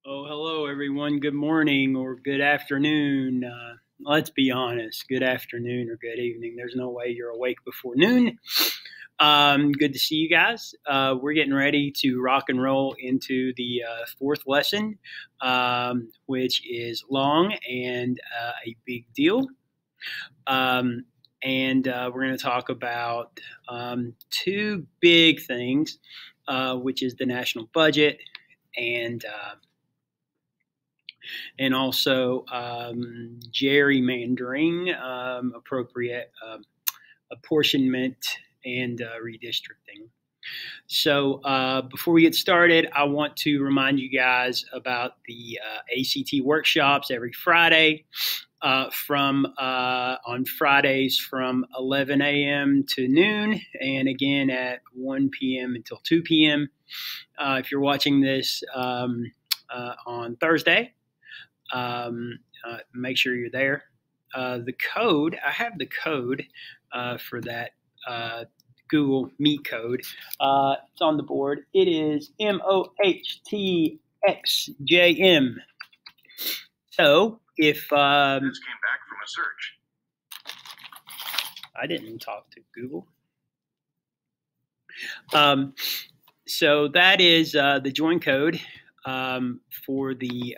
Oh, hello, everyone. Good morning or good afternoon. Let's be honest, good afternoon or good evening. There's no way you're awake before noon. Good to see you guys. We're getting ready to rock and roll into the fourth lesson, which is long and a big deal. Um, and we're going to talk about two big things, which is the national budget and also gerrymandering, appropriate apportionment, and redistricting. So before we get started, I want to remind you guys about the ACT workshops every Friday. From on Fridays from 11 a.m. to noon, and again at 1 p.m. until 2 p.m. If you're watching this on Thursday, make sure you're there. The code, I have the code for that Google Meet code. It's on the board. It is MOHTXJM. So if this came back from a search. I didn't talk to Google. So that is the join code for the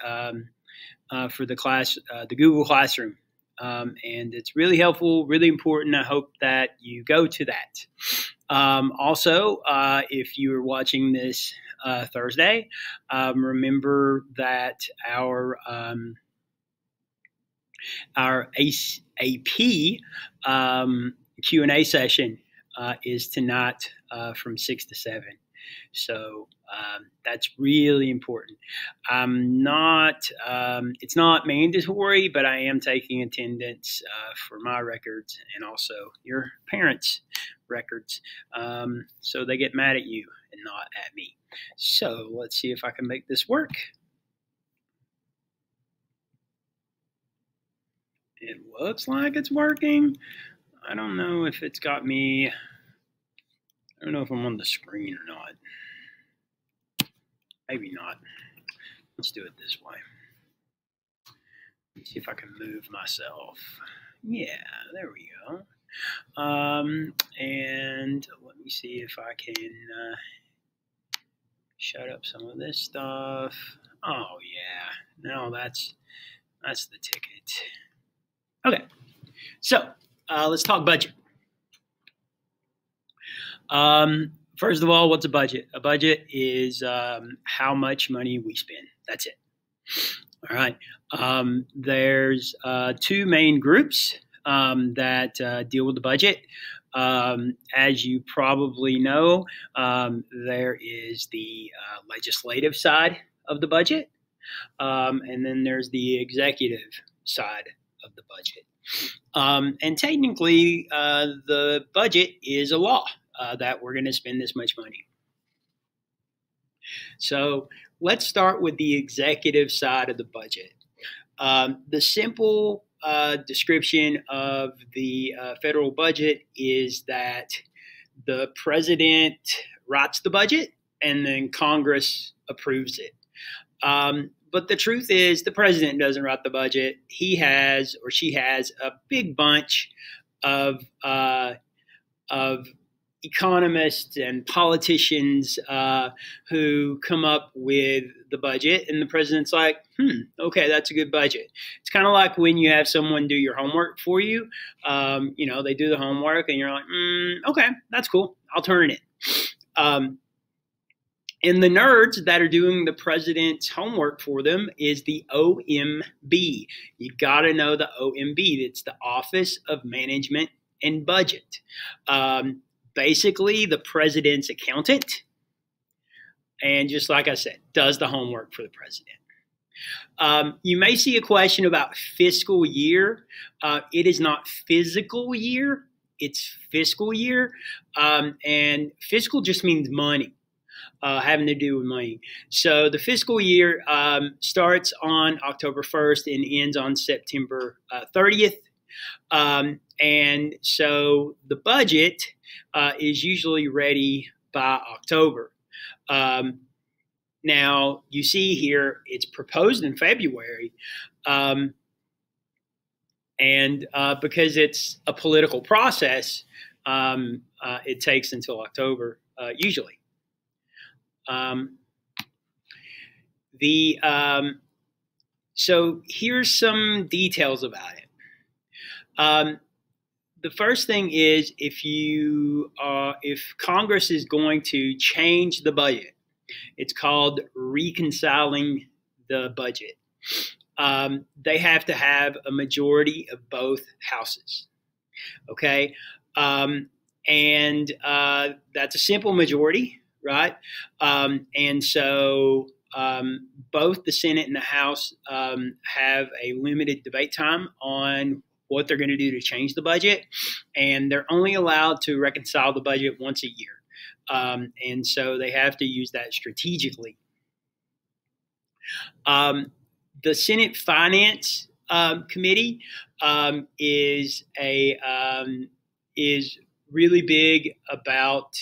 class, the Google Classroom. And it's really helpful, really important. I hope that you go to that. Also, if you are watching this Thursday, remember that our AP Q&A session is tonight from 6 to 7. So that's really important. It's not mandatory, but I am taking attendance for my records and also your parents' records. So they get mad at you and not at me. So let's see if I can make this work. It looks like it's working. I don't know if it's got me. I don't know if I'm on the screen or not. Maybe not. Let's do it this way. Let's see if I can move myself. Yeah, there we go. And let me see if I can shut up some of this stuff. Oh yeah, no, that's the ticket. Okay, so let's talk budget. First of all, what's a budget? A budget is how much money we spend. That's it. All right. There's two main groups that deal with the budget. As you probably know, there is the legislative side of the budget, and then there's the executive side of the budget. And technically, the budget is a law. That we're going to spend this much money. So let's start with the executive side of the budget. The simple description of the federal budget is that the president writes the budget and then Congress approves it. But the truth is the president doesn't write the budget. He has or she has a big bunch of economists and politicians who come up with the budget, and the president's like, okay, that's a good budget. It's kind of like when you have someone do your homework for you. They do the homework, and you're like, okay, that's cool. I'll turn it in. And the nerds that are doing the president's homework for them is the OMB. You got to know the OMB. It's the Office of Management and Budget. Basically the president's accountant, and just like I said, does the homework for the president. You may see a question about fiscal year. It is not physical year, it's fiscal year. And fiscal just means money, having to do with money. So the fiscal year starts on October 1st and ends on September 30th. And so the budget is usually ready by October. Now, you see here, it's proposed in February, and because it's a political process, it takes until October, usually. So here's some details about it. The first thing is if Congress is going to change the budget, it's called reconciling the budget. They have to have a majority of both houses. Okay, and that's a simple majority, right? And so both the Senate and the House have a limited debate time on what they're going to do to change the budget, and they're only allowed to reconcile the budget once a year. And so they have to use that strategically. The Senate Finance Committee is really big about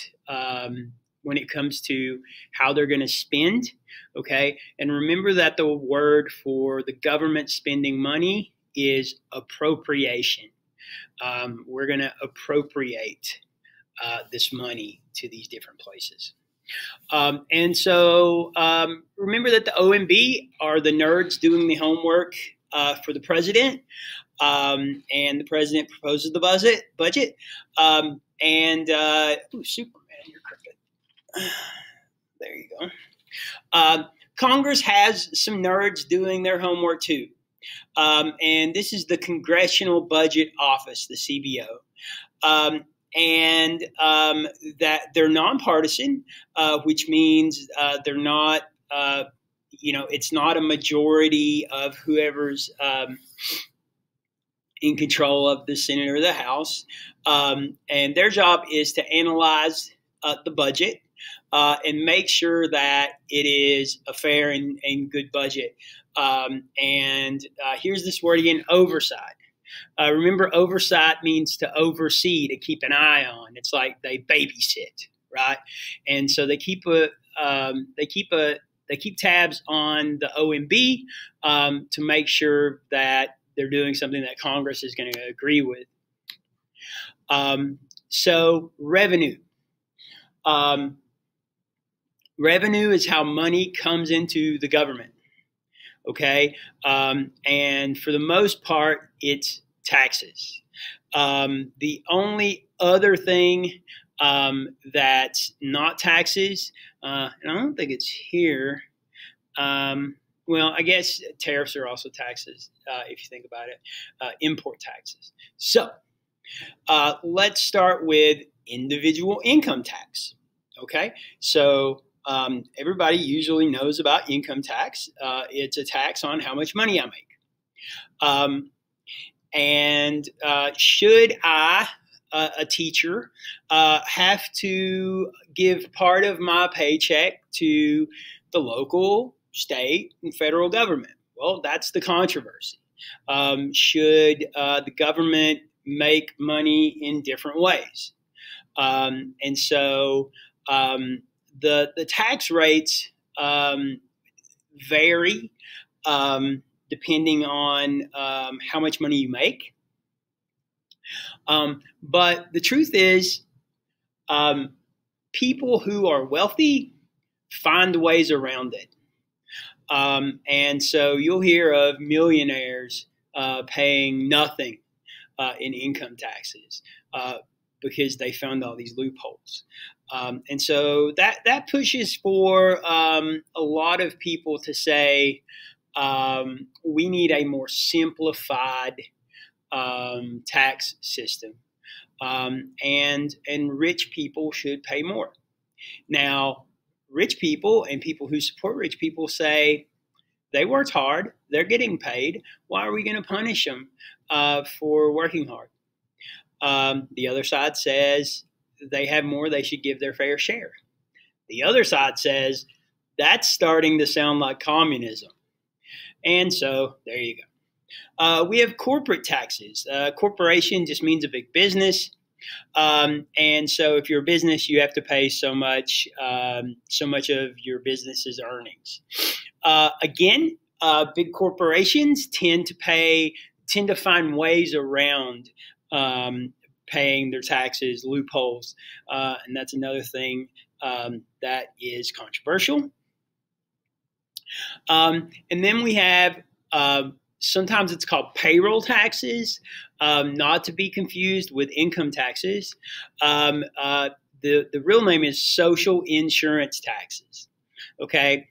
when it comes to how they're going to spend. Okay, and remember that the word for the government spending money is appropriation. We're going to appropriate this money to these different places. And so remember that the OMB are the nerds doing the homework for the president, and the president proposes the budget. Ooh, Superman, you're crooked. There you go. Congress has some nerds doing their homework too. And this is the Congressional Budget Office, the CBO. And that they're nonpartisan, which means they're not, it's not a majority of whoever's in control of the Senate or the House. And their job is to analyze the budget and make sure that it is a fair and good budget. And here's this word again, oversight. Remember, oversight means to oversee, to keep an eye on. It's like they babysit, right? And so they keep tabs on the OMB to make sure that they're doing something that Congress is going to agree with. So revenue. Revenue is how money comes into the government. Okay, and for the most part, it's taxes. The only other thing that's not taxes, and I don't think it's here. Well, I guess tariffs are also taxes if you think about it, import taxes. So let's start with individual income tax. Okay, so everybody usually knows about income tax. It's a tax on how much money I make. And should I, a teacher, have to give part of my paycheck to the local, state, and federal government? Well, that's the controversy. Should the government make money in different ways? And so the tax rates vary depending on how much money you make. But the truth is, people who are wealthy find ways around it. And so you'll hear of millionaires paying nothing in income taxes because they found all these loopholes. And so that pushes for a lot of people to say we need a more simplified tax system, and rich people should pay more. Now, rich people and people who support rich people say they worked hard, they're getting paid. Why are we going to punish them for working hard? The other side says they have more, they should give their fair share. The other side says that's starting to sound like communism. And so there you go. We have corporate taxes. Corporation just means a big business. And so if you're a business, you have to pay so much of your business's earnings. Again, big corporations tend to find ways around paying their taxes, loopholes, and that's another thing that is controversial. And then we have sometimes it's called payroll taxes, not to be confused with income taxes. The real name is social insurance taxes. Okay,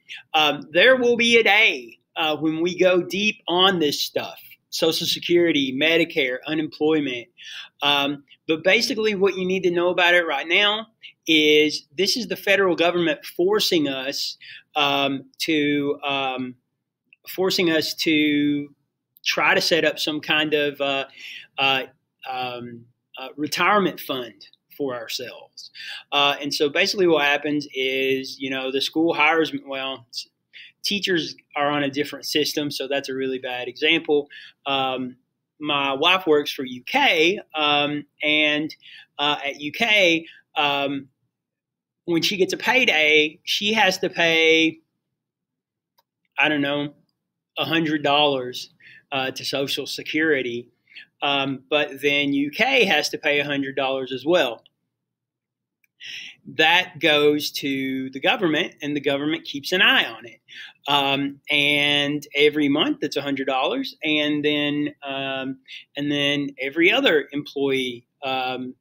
there will be a day when we go deep on this stuff. Social Security, Medicare, unemployment. But basically, what you need to know about it right now is this is the federal government forcing us to try to set up some kind of retirement fund for ourselves. And so basically what happens is, the school hires, teachers are on a different system, so that's a really bad example. My wife works for UK, and at UK, when she gets a payday, she has to pay, I don't know, $100 to Social Security, but then UK has to pay $100 as well. That goes to the government, and the government keeps an eye on it. And every month it's $100, and then every other employee and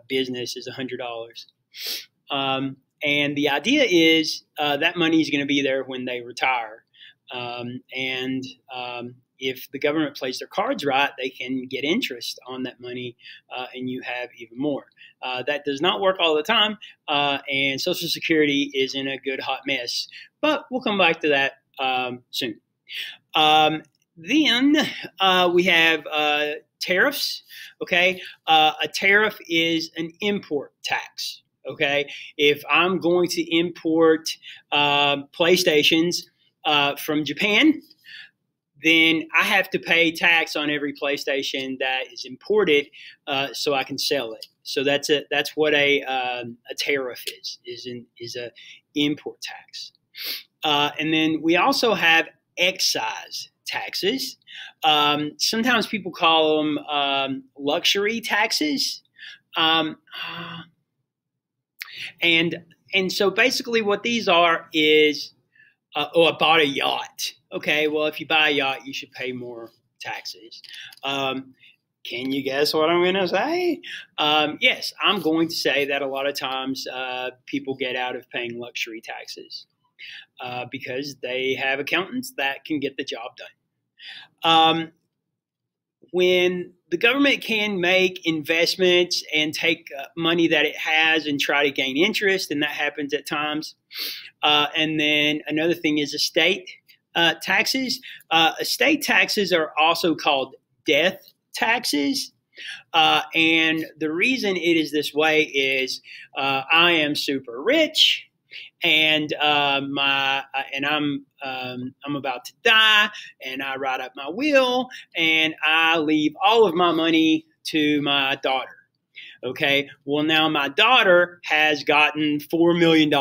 business is $100. And the idea is that money is going to be there when they retire. If the government plays their cards right, they can get interest on that money, and you have even more. That does not work all the time, and Social Security is in a good hot mess. But we'll come back to that soon. Then we have tariffs. Okay, a tariff is an import tax. Okay, if I'm going to import PlayStations from Japan, then I have to pay tax on every PlayStation that is imported, so I can sell it. So that's what a tariff is a import tax. And then we also have excise taxes. Sometimes people call them luxury taxes. And so basically what these are is, I bought a yacht. Okay, well, if you buy a yacht, you should pay more taxes. Can you guess what I'm going to say? Yes, I'm going to say that a lot of times people get out of paying luxury taxes because they have accountants that can get the job done. When the government can make investments and take money that it has and try to gain interest, and that happens at times. And then another thing is estate taxes. Estate taxes are also called death taxes. And the reason it is this way is I am super rich, and I'm about to die, and I write up my will, and I leave all of my money to my daughter. Okay, well, now my daughter has gotten $4 million.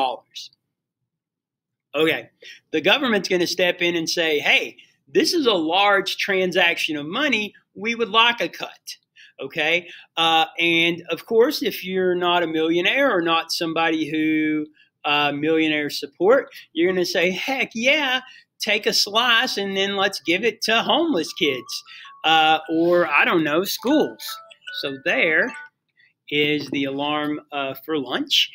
Okay, the government's going to step in and say, hey, this is a large transaction of money. We would like a cut. Okay, and of course, if you're not a millionaire or not somebody who millionaire support, you're going to say, heck yeah, take a slice and then let's give it to homeless kids or, I don't know, schools. So there is the alarm for lunch.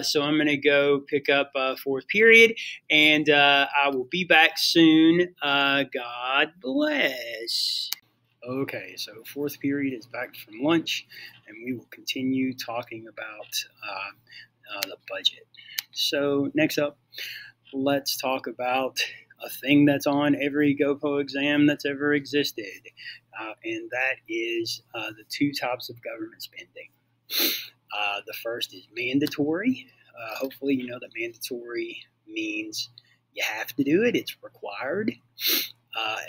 So I'm going to go pick up fourth period, and I will be back soon. God bless. Okay, so fourth period is back from lunch, and we will continue talking about the budget. So next up, let's talk about a thing that's on every Gopo exam that's ever existed, and that is the two types of government spending. The first is mandatory. Hopefully you know that mandatory means you have to do it. It's required.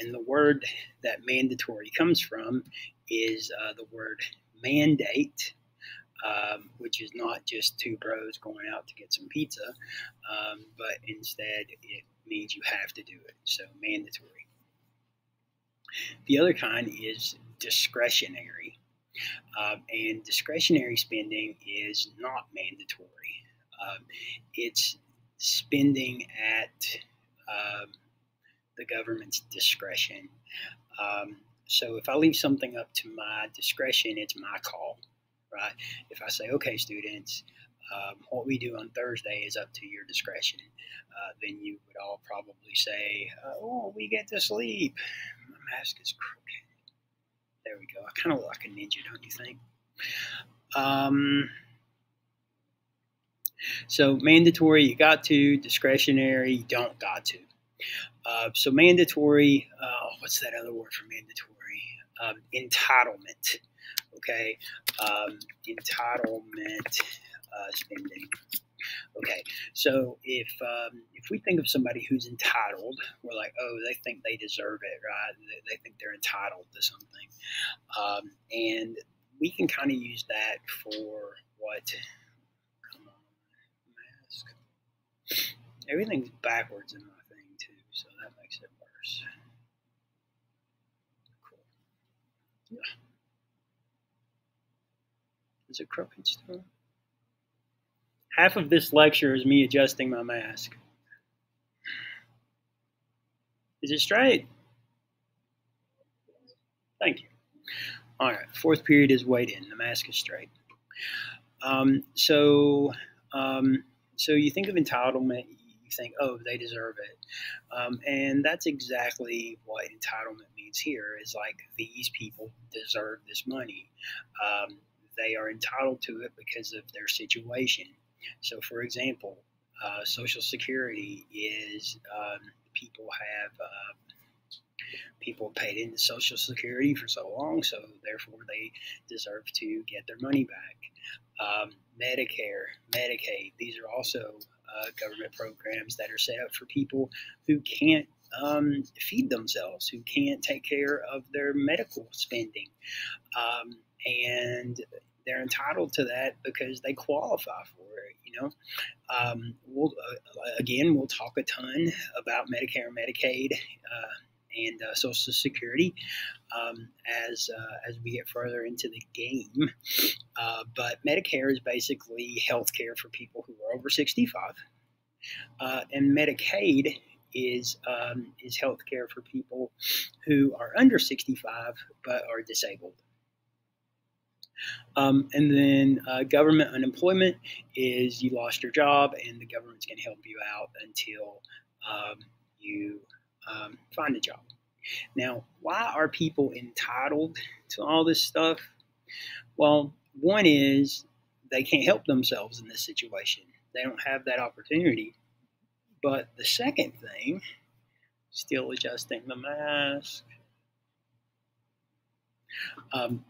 And the word that mandatory comes from is the word mandate, which is not just two bros going out to get some pizza, but instead it means you have to do it. So mandatory. The other kind is discretionary. And discretionary spending is not mandatory. It's spending at the government's discretion. So if I leave something up to my discretion, it's my call, right? If I say, okay, students, what we do on Thursday is up to your discretion, then you would all probably say, oh, we get to sleep. My mask is crooked. There we go. I kind of look like a ninja, don't you think? So mandatory, you got to. Discretionary, you don't got to. So mandatory, what's that other word for mandatory? Entitlement. Okay, entitlement spending. Okay, so if we think of somebody who's entitled, we're like, oh, they think they deserve it, right? They think they're entitled to something, and we can kind of use that for what? Come on, mask. Everything's backwards in my thing too, so that makes it worse. Cool. Yeah. Is it crooked still? Half of this lecture is me adjusting my mask. Is it straight? Thank you. All right, fourth period is weighed in. The mask is straight. So you think of entitlement, you think, oh, they deserve it. And that's exactly what entitlement means here, is like these people deserve this money. They are entitled to it because of their situation. So, for example, Social Security is people paid into Social Security for so long, so therefore they deserve to get their money back. Medicare, Medicaid, these are also government programs that are set up for people who can't feed themselves, who can't take care of their medical spending. And they're entitled to that because they qualify for it, you know. We'll talk a ton about Medicare and Medicaid and Social Security as we get further into the game. But Medicare is basically health care for people who are over 65, and Medicaid is health care for people who are under 65 but are disabled. And then government unemployment is you lost your job and the government's going to help you out until you find a job. Now, why are people entitled to all this stuff? Well, one is they can't help themselves in this situation. They don't have that opportunity. But the second thing, still adjusting the mask.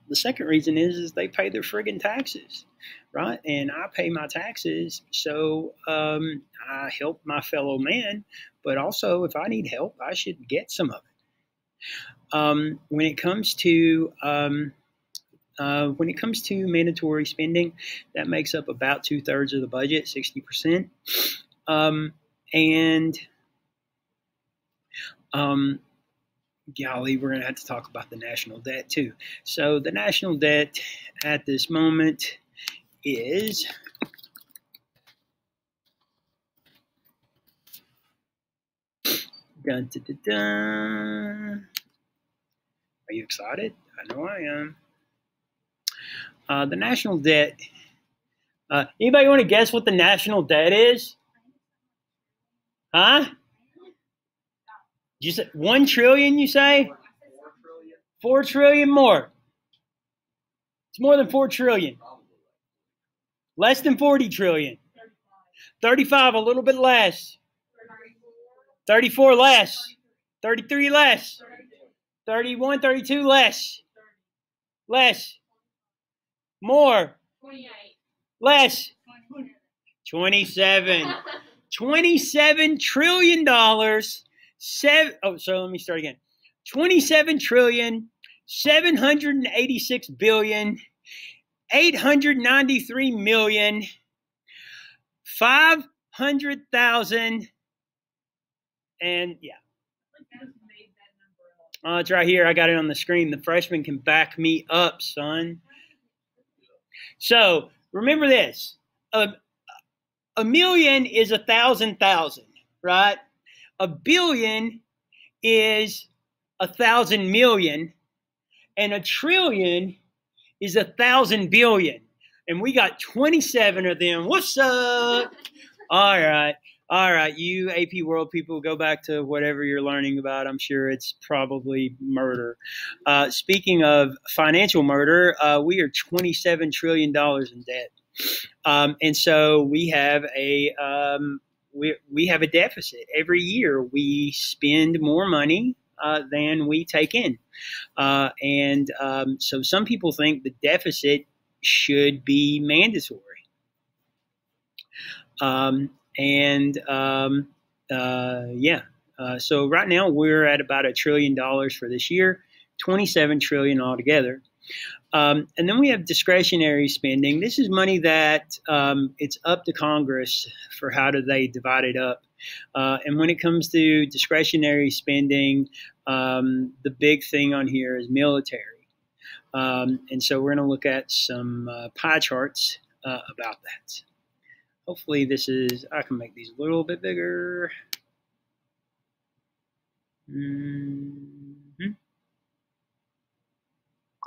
The second reason is they pay their friggin' taxes, right? And I pay my taxes, so I help my fellow man. But also, if I need help, I should get some of it. When it comes to mandatory spending, that makes up about 2/3 of the budget, 60%. Golly, we're going to have to talk about the national debt too. So the national debt at this moment is dun, dun, dun, dun. Are you excited? I know I am. The national debt. Anybody want to guess what the national debt is? Huh? You said 1 trillion, you say? 4 trillion more. It's more than 4 trillion. Less than 40 trillion. 35, a little bit less. 34 less. 33 less. 31, 32 less. Less. More. Less. 27. $27 trillion. Let me start again. 27 trillion, 786 billion, $893,500,000, and yeah. Oh, it's right here. I got it on the screen. The freshman can back me up, son. So remember this: a million is 1,000,000, right? A billion is 1,000 million, and a trillion is 1,000 billion. And we got 27 of them. What's up? All right. All right, you AP World people, go back to whatever you're learning about. I'm sure it's probably murder. Speaking of financial murder, we are $27 trillion in debt. And so we have we have a deficit. Every year we spend more money than we take in. So some people think the deficit should be mandatory. So right now we're at about $1 trillion for this year, 27 trillion altogether. And then we have discretionary spending. This is money that it's up to Congress for how do they divide it up. And when it comes to discretionary spending, the big thing on here is military. And so we're going to look at some pie charts about that. Hopefully I can make these a little bit bigger. Mm-hmm.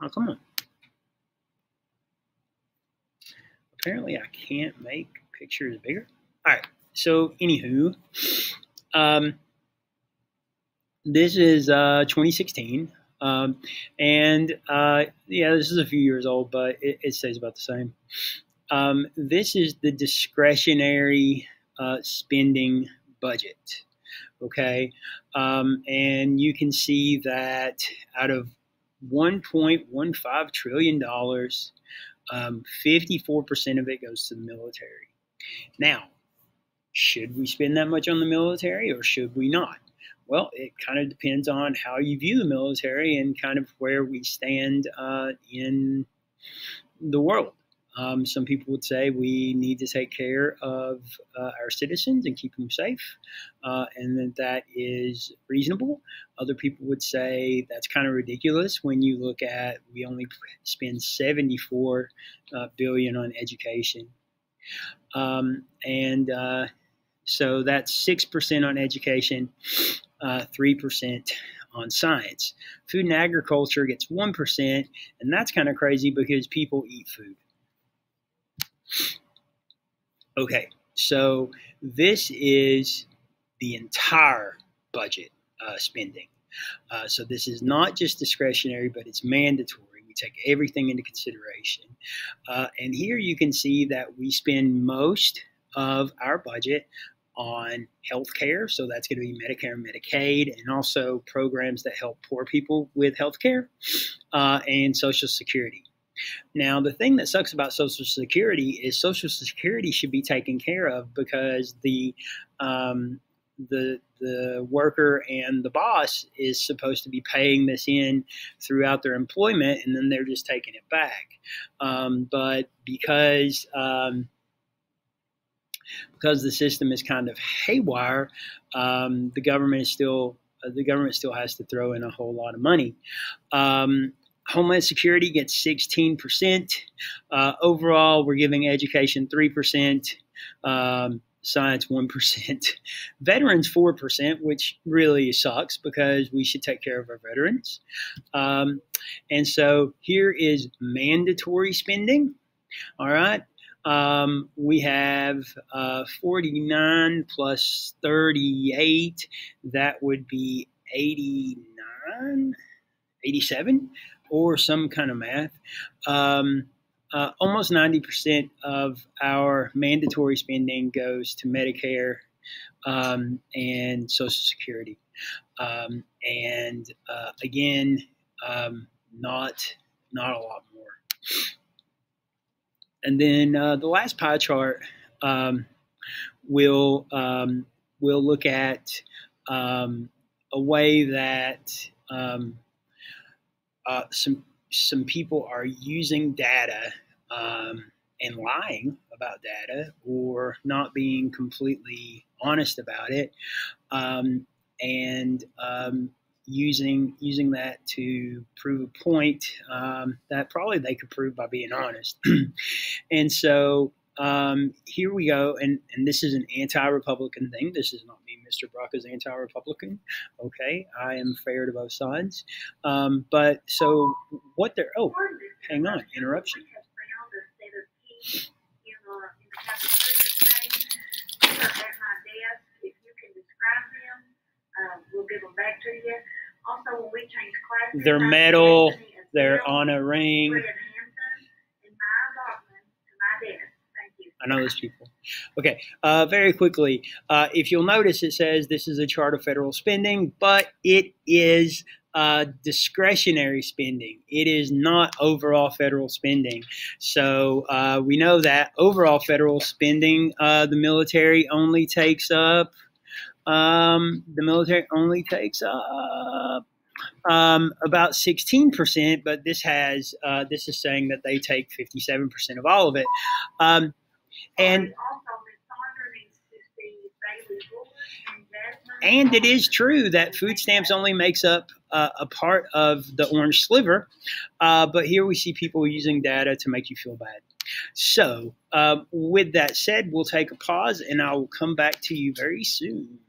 Oh, come on. Apparently I can't make pictures bigger. All right. So anywho, this is 2016. This is a few years old, but it stays about the same. This is the discretionary spending budget, okay? And you can see that out of $1.15 trillion, 54% of it goes to the military. Now, should we spend that much on the military or should we not? Well, it kind of depends on how you view the military and kind of where we stand in the world. Some people would say we need to take care of our citizens and keep them safe, and that is reasonable. Other people would say that's kind of ridiculous when you look at we only spend 74 billion on education, so that's 6% on education, 3% on science. Food and agriculture gets 1%, and that's kind of crazy because people eat food. Okay, so this is the entire budget spending. So this is not just discretionary, but it's mandatory. We take everything into consideration. And here you can see that we spend most of our budget on healthcare. So that's going to be Medicare and Medicaid, and also programs that help poor people with healthcare and Social Security. Now, the thing that sucks about Social Security is Social Security should be taken care of because the worker and the boss is supposed to be paying this in throughout their employment, and then they're just taking it back. But because the system is kind of haywire, the government still has to throw in a whole lot of money. Homeland Security gets 16%. Overall, we're giving education 3%, science 1%, veterans 4%, which really sucks because we should take care of our veterans. And so here is mandatory spending. All right. We have 49 plus 38. That would be 89, 87. Or some kind of math. Almost 90% of our mandatory spending goes to Medicare and Social Security. Again, not a lot more. And then the last pie chart we'll look at a way that some people are using data and lying about data or not being completely honest about it, and using that to prove a point that probably they could prove by being honest. And so here we go, and this is an anti-Republican thing. This is not me, Mr. Brock, is anti-Republican. Okay, I am fair to both sides. But so what they're hang on, interruption. We'll give them back to you. Also, when we change classes, they're metal. They're on a ring. I know those people. Okay, very quickly, if you'll notice, it says this is a chart of federal spending, but it is discretionary spending. It is not overall federal spending. So we know that overall federal spending, the military only takes up. About 16%, but this is saying that they take 57% of all of it. And it is true that food stamps only makes up a part of the orange sliver, but here we see people using data to make you feel bad. So with that said, we'll take a pause, and I will come back to you very soon.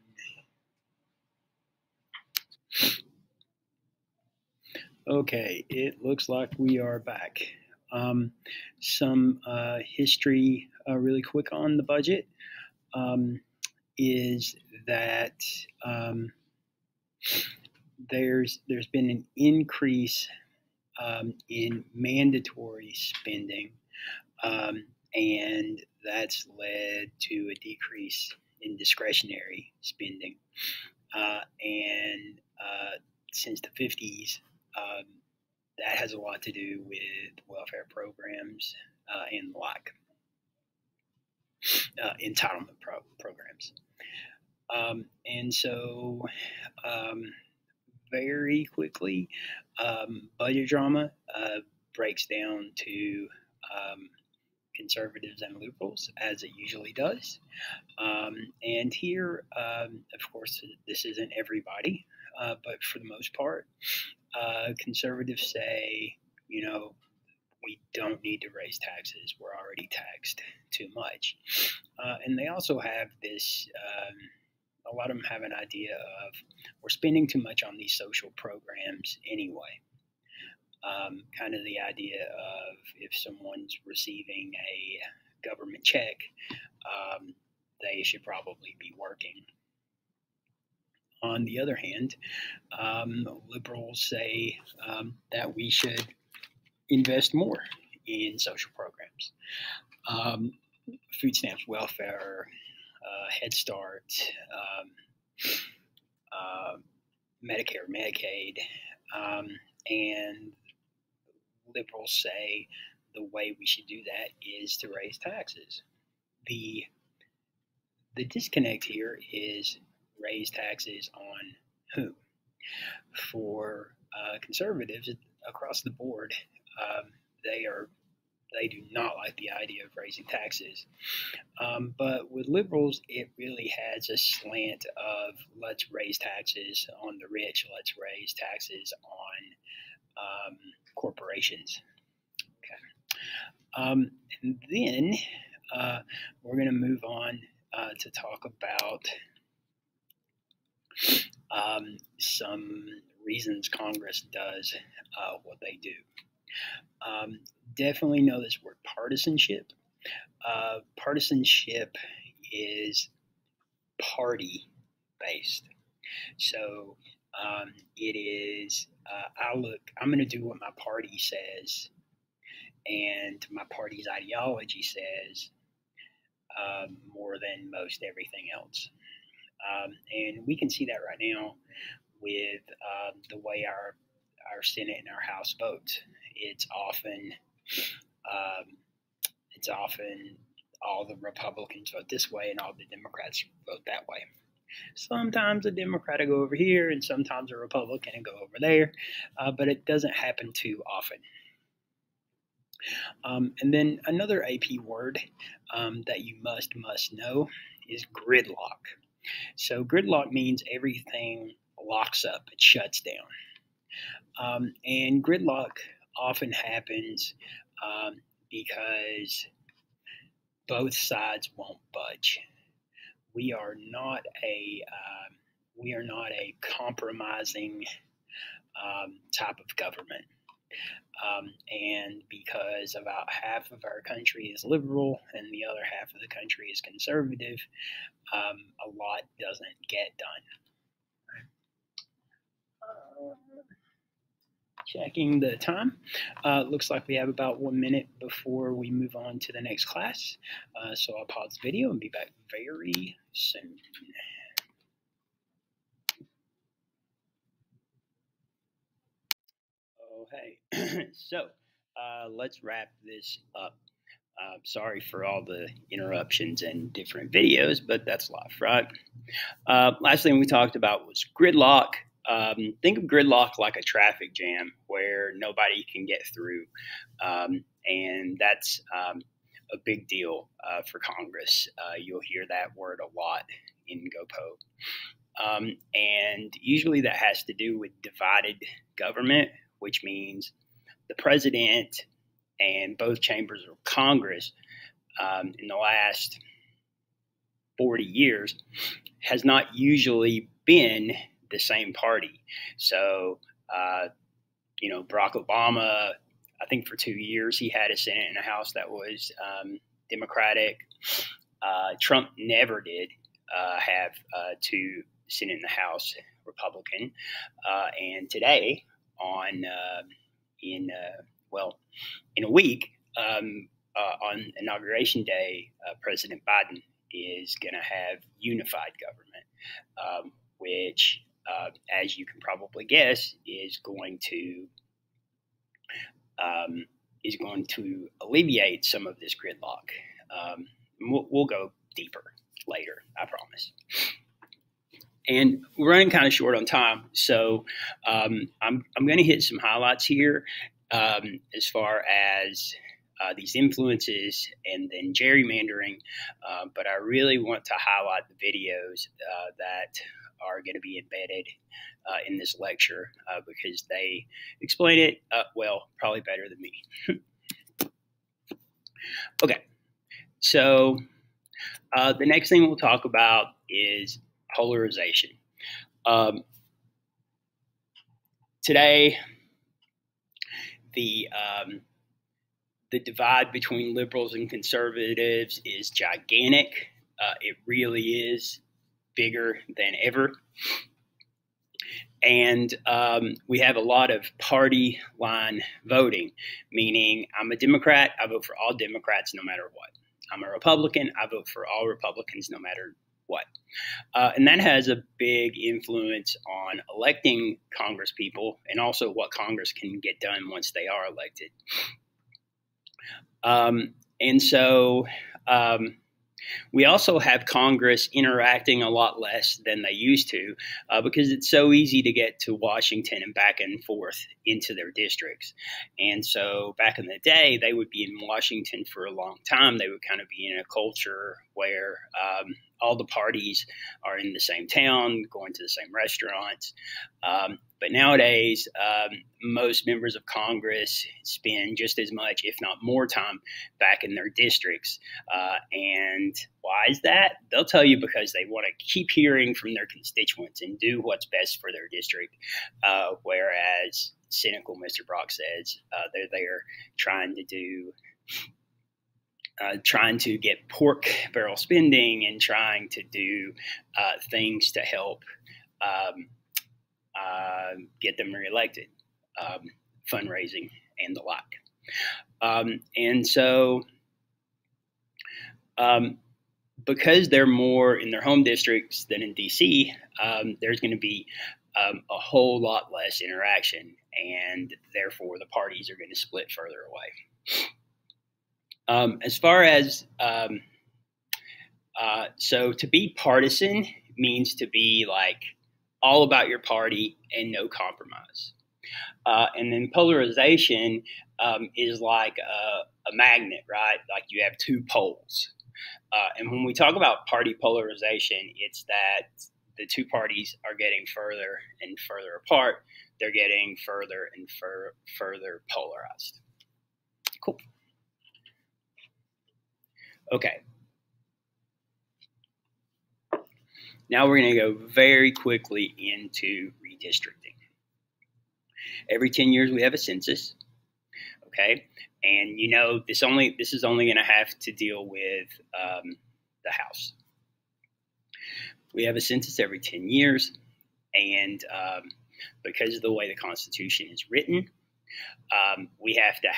Okay, it looks like we are back. Some history really quick on the budget is that there's been an increase in mandatory spending, and that's led to a decrease in discretionary spending. And since the 50s, that has a lot to do with welfare programs and the like, entitlement programs. And so, very quickly, budget drama breaks down to conservatives and liberals, as it usually does. And here, of course, this isn't everybody, but for the most part, conservatives say, we don't need to raise taxes. We're already taxed too much. And they also have this, a lot of them have an idea of we're spending too much on these social programs anyway. Kind of the idea of if someone's receiving a government check, they should probably be working. On the other hand, liberals say that we should invest more in social programs. Food stamps, welfare, Head Start, Medicare, Medicaid, and liberals say the way we should do that is to raise taxes. The disconnect here is raise taxes on whom? For conservatives across the board, they do not like the idea of raising taxes. But with liberals, it really has a slant of let's raise taxes on the rich, let's raise taxes on corporations. Okay. And then we're going to move on to talk about some reasons Congress does what they do. Definitely know this word partisanship. Partisanship is party based. So it is, I'm going to do what my party says, and my party's ideology says more than most everything else. And we can see that right now with the way our Senate and our House vote. It's often all the Republicans vote this way and all the Democrats vote that way. Sometimes a Democrat will go over here and sometimes a Republican will go over there, but it doesn't happen too often. And then another AP word that you must know is gridlock. So gridlock means everything locks up, it shuts down. And gridlock often happens because both sides won't budge. We are not a compromising type of government. And because about half of our country is liberal and the other half of the country is conservative, a lot doesn't get done. Checking the time. Looks like we have about 1 minute before we move on to the next class. So I'll pause the video and be back very soon. Oh, hey. So let's wrap this up. Sorry for all the interruptions and different videos, but that's life, right? Last thing we talked about was gridlock. Think of gridlock like a traffic jam where nobody can get through. And that's a big deal for Congress. You'll hear that word a lot in Gopo. And usually that has to do with divided government, which means the president and both chambers of Congress in the last 40 years has not usually been the same party. So, Barack Obama, I think for 2 years, he had a Senate and a House that was Democratic. Trump never did have two Senate and the House Republican. And today, in a week, on Inauguration Day, President Biden is going to have unified government, which, as you can probably guess, is going to alleviate some of this gridlock. We'll go deeper later, I promise. And we're running kind of short on time, so I'm going to hit some highlights here as far as these influences and then gerrymandering, but I really want to highlight the videos that are going to be embedded in this lecture because they explain it probably better than me. Okay, so the next thing we'll talk about is polarization. Today, the divide between liberals and conservatives is gigantic. It really is bigger than ever. And we have a lot of party line voting, meaning I'm a Democrat, I vote for all Democrats no matter what. I'm a Republican, I vote for all Republicans no matter what. And that has a big influence on electing Congress people and also what Congress can get done once they are elected. And so we also have Congress interacting a lot less than they used to because it's so easy to get to Washington and back and forth into their districts. And so back in the day, they would be in Washington for a long time. They would kind of be in a culture where all the parties are in the same town, going to the same restaurants. But nowadays, most members of Congress spend just as much, if not more time back in their districts. And why is that? They'll tell you because they want to keep hearing from their constituents and do what's best for their district. Whereas cynical Mr. Brock says they're there trying to get pork barrel spending and trying to do things to help get them reelected, fundraising and the like. And so because they're more in their home districts than in DC, there's going to be a whole lot less interaction, and therefore the parties are going to split further away. As far as so to be partisan means to be like all about your party and no compromise. And then polarization is like a magnet, right? Like you have two poles. And when we talk about party polarization, it's that the two parties are getting further and further apart. They're getting further and further polarized. Cool. Okay. Now we're going to go very quickly into redistricting. Every 10 years we have a census. Okay. And you know, this is only going to have to deal with the House. We have a census every 10 years, and because of the way the Constitution is written, we have to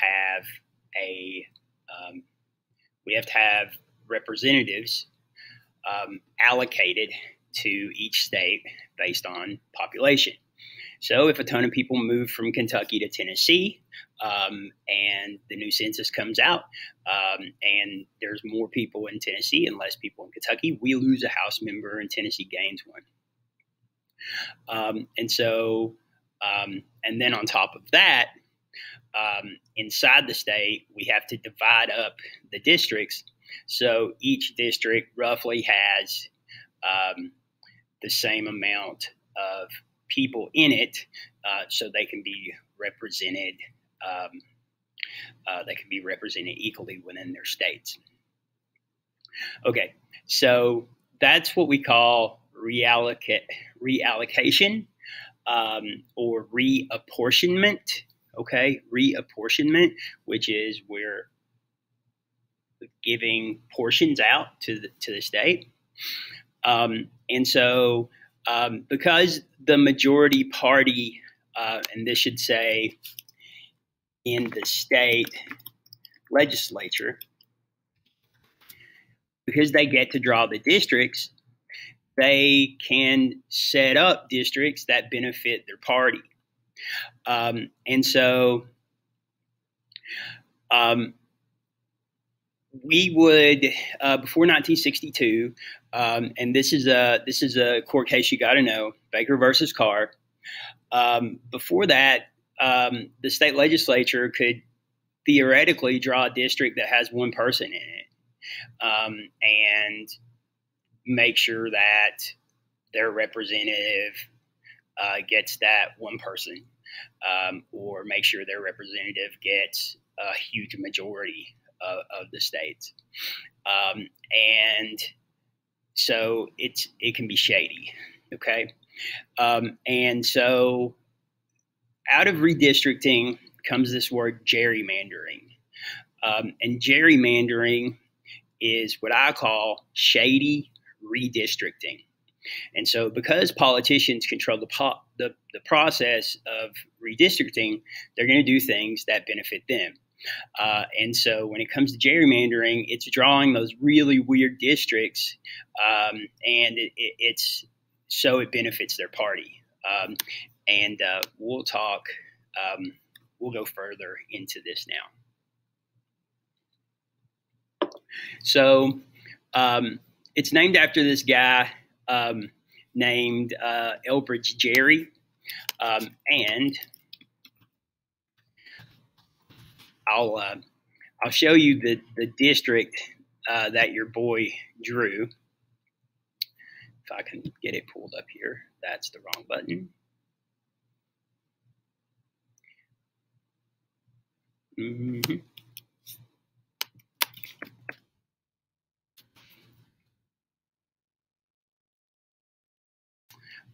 have representatives allocated to each state based on population. So if a ton of people move from Kentucky to Tennessee, and the new census comes out, and there's more people in Tennessee and less people in Kentucky, we lose a House member and Tennessee gains one. And then on top of that, inside the state, we have to divide up the districts. So each district roughly has the same amount of people in it, so they can be represented. They can be represented equally within their states. Okay, so that's what we call reallocation or reapportionment. Okay, reapportionment, which is we're giving portions out to the state, and so because the majority party, and this should say in the state legislature, because they get to draw the districts, they can set up districts that benefit their party. And so we would, before 1962, and this is a court case you got to know, Baker versus Carr. Before that, the state legislature could theoretically draw a district that has one person in it, and make sure that their representative gets that one person, or make sure their representative gets a huge majority of the states. And so it can be shady. Okay. And so out of redistricting comes this word gerrymandering. And gerrymandering is what I call shady redistricting. And so because politicians control the process of redistricting, they're going to do things that benefit them. And so when it comes to gerrymandering, it's drawing those really weird districts, and it's so it benefits their party. And we'll go further into this now. So it's named after this guy named Elbridge Gerry, and I'll show you the district that your boy drew. If I can get it pulled up here. That's the wrong button. Mm-hmm.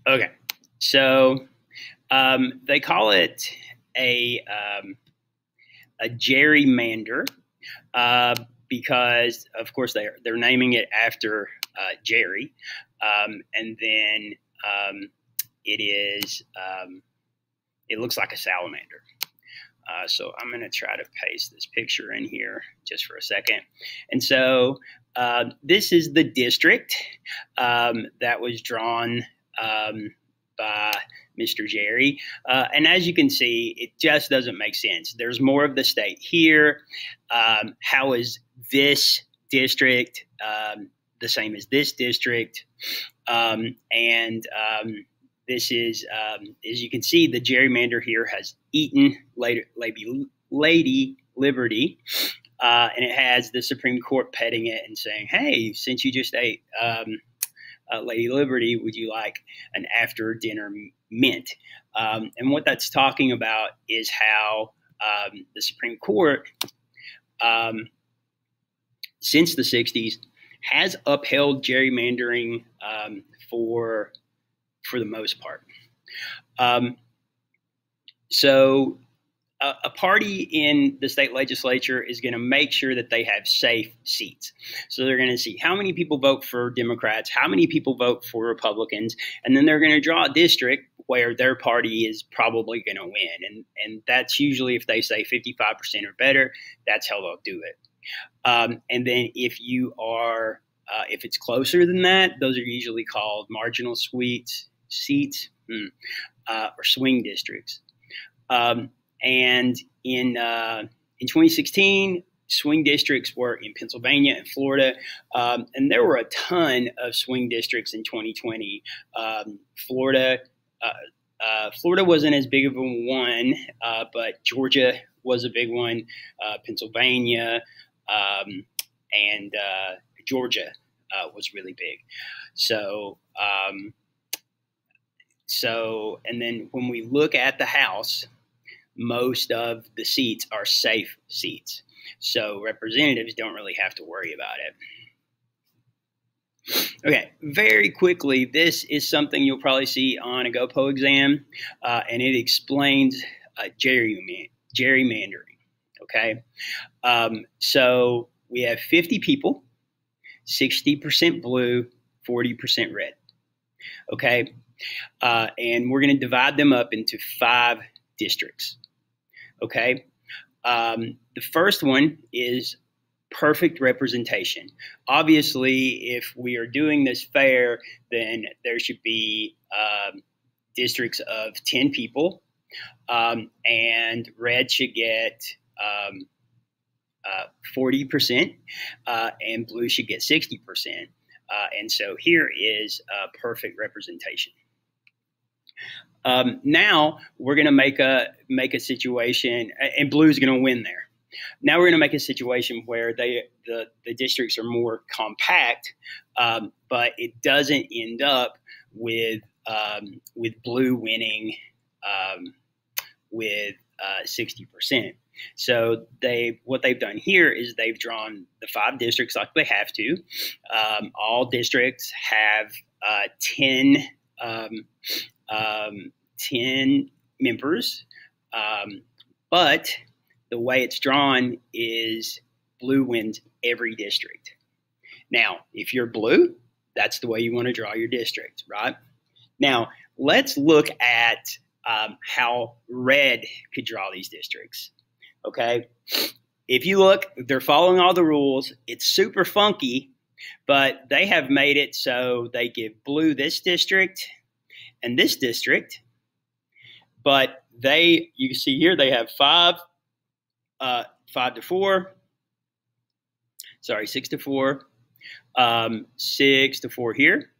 Okay, so they call it a gerrymander because, of course, they're naming it after Jerry, and then it looks like a salamander. So I'm going to try to paste this picture in here just for a second. And so this is the district that was drawn by Mr. Gerry. And as you can see, it just doesn't make sense. There's more of the state here. How is this district the same as this district? And this is, as you can see, the gerrymander here has eaten Lady Liberty, and it has the Supreme Court petting it and saying, "Hey, since you just ate Lady Liberty, would you like an after dinner mint?" And what that's talking about is how the Supreme Court, since the 60s, has upheld gerrymandering for the most part. So a party in the state legislature is going to make sure that they have safe seats. So they're going to see how many people vote for Democrats, how many people vote for Republicans, and then they're going to draw a district where their party is probably going to win. And that's usually if they say 55% or better, that's how they'll do it. And then if you are, if it's closer than that, those are usually called marginal seats or swing districts. And in 2016, swing districts were in Pennsylvania and Florida, and there were a ton of swing districts in 2020. Florida wasn't as big of a one, but Georgia was a big one. Pennsylvania and Georgia was really big. So, and then when we look at the House, most of the seats are safe seats. So representatives don't really have to worry about it. Okay, very quickly, this is something you'll probably see on a Gopo exam, and it explains gerrymandering. Okay, so we have 50 people, 60% blue, 40% red. Okay, and we're going to divide them up into 5 districts. Okay, the first one is perfect representation. Obviously, if we are doing this fair, then there should be districts of 10 people, and red should get 40%, and blue should get 60%. And so here is perfect representation. Now we're going to make a situation, and blue is going to win there. Now we're going to make a situation where the districts are more compact, but it doesn't end up with blue winning with 60%. So what they've done here is they've drawn the 5 districts like they have to. All districts have 10 members, but the way it's drawn is blue wins every district. Now, if you're blue, that's the way you want to draw your district, right? Now, let's look at how red could draw these districts. Okay, if you look, they're following all the rules. It's super funky, but they have made it so they give blue this district and this district. But you can see here, they have 5 to 4. Sorry, 6 to 4, 6 to 4 here,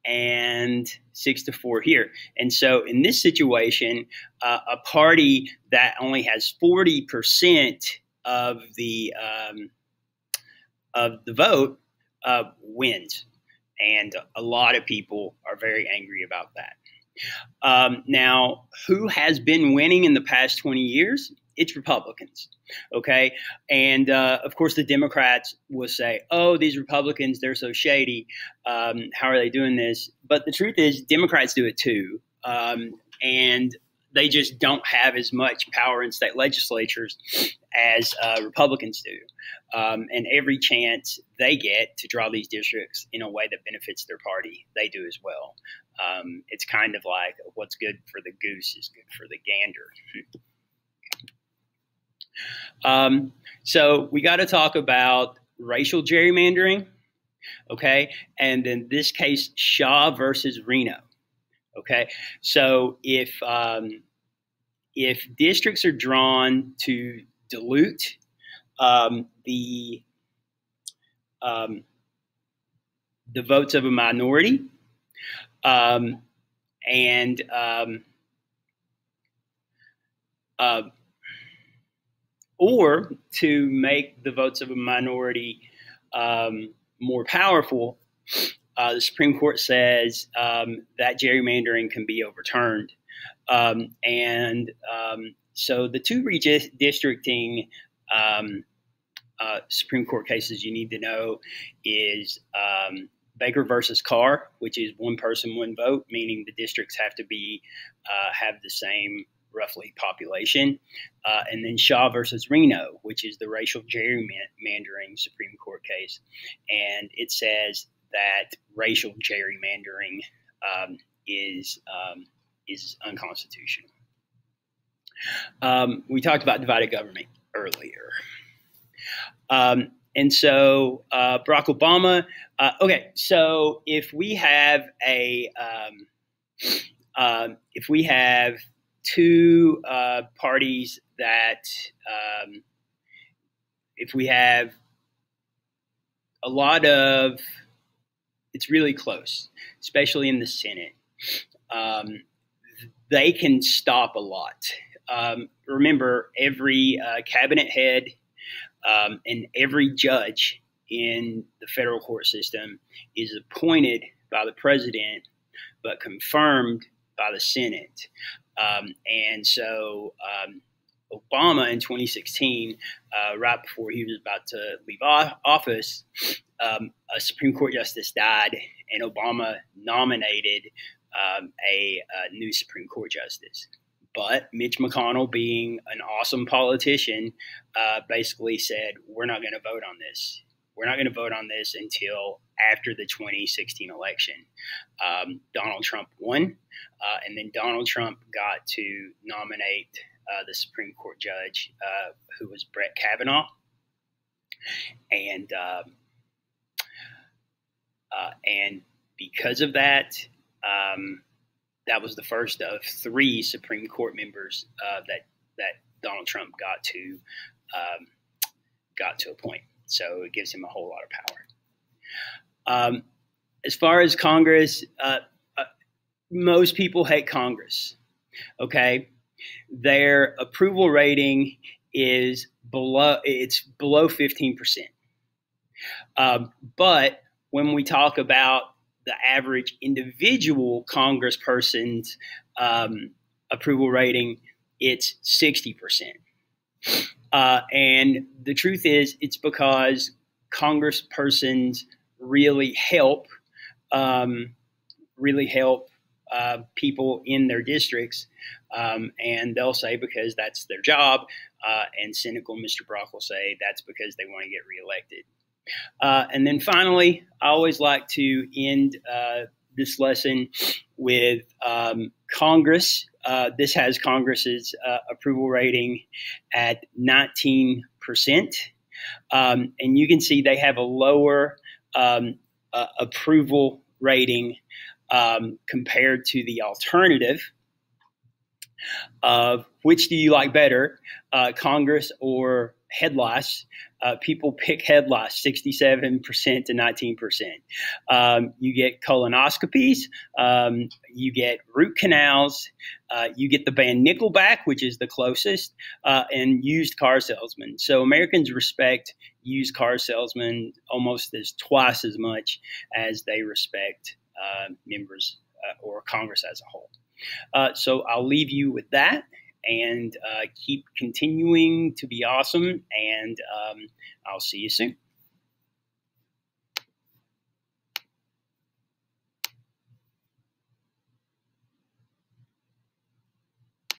and 6 to 4 here. And so in this situation, a party that only has 40% of the vote wins. And a lot of people are very angry about that. Now, who has been winning in the past 20 years? It's Republicans, okay? And, of course, the Democrats will say, oh, these Republicans, they're so shady. How are they doing this? But the truth is Democrats do it too, and they just don't have as much power in state legislatures as Republicans do. And every chance they get to draw these districts in a way that benefits their party, they do as well. It's kind of like what's good for the goose is good for the gander. So we got to talk about racial gerrymandering, okay? And in this case, Shaw versus Reno, okay? So if districts are drawn to dilute the votes of a minority, and or to make the votes of a minority more powerful, the Supreme Court says that gerrymandering can be overturned. So the two redistricting Supreme Court cases you need to know is Baker versus Carr, which is one person, one vote, meaning the districts have to be have the same roughly population, and then Shaw versus Reno, which is the racial gerrymandering Supreme Court case, and it says that racial gerrymandering is unconstitutional. We talked about divided government earlier. And so Barack Obama, okay, so if we have two parties that, if we have a lot of, it's really close, especially in the Senate, they can stop a lot. Remember, every cabinet head and every judge in the federal court system is appointed by the president, but confirmed by the Senate. And so Obama in 2016, right before he was about to leave office, a Supreme Court justice died, and Obama nominated a new Supreme Court justice. But Mitch McConnell, being an awesome politician, basically said, we're not going to vote on this. We're not going to vote on this until after the 2016 election. Donald Trump won, and then Donald Trump got to nominate the Supreme Court judge, who was Brett Kavanaugh. And because of that, that was the first of three Supreme Court members that Donald Trump got to appoint. So it gives him a whole lot of power. As far as Congress, most people hate Congress. Okay, their approval rating is below 15%. But when we talk about the average individual congressperson's approval rating, it's 60%. And the truth is, it's because congresspersons really help people in their districts, and they'll say because that's their job, and cynical Mr. Brock will say that's because they want to get reelected. And then finally, I always like to end this lesson with Congress. This has Congress's approval rating at 19%. And you can see they have a lower approval rating compared to the alternative of which do you like better, Congress or head lice. People pick head lice, 67% to 19%. You get colonoscopies, you get root canals, you get the band Nickelback, which is the closest, and used car salesmen. So Americans respect used car salesmen almost twice as much as they respect members or Congress as a whole. So I'll leave you with that, and keep continuing to be awesome, and I'll see you soon.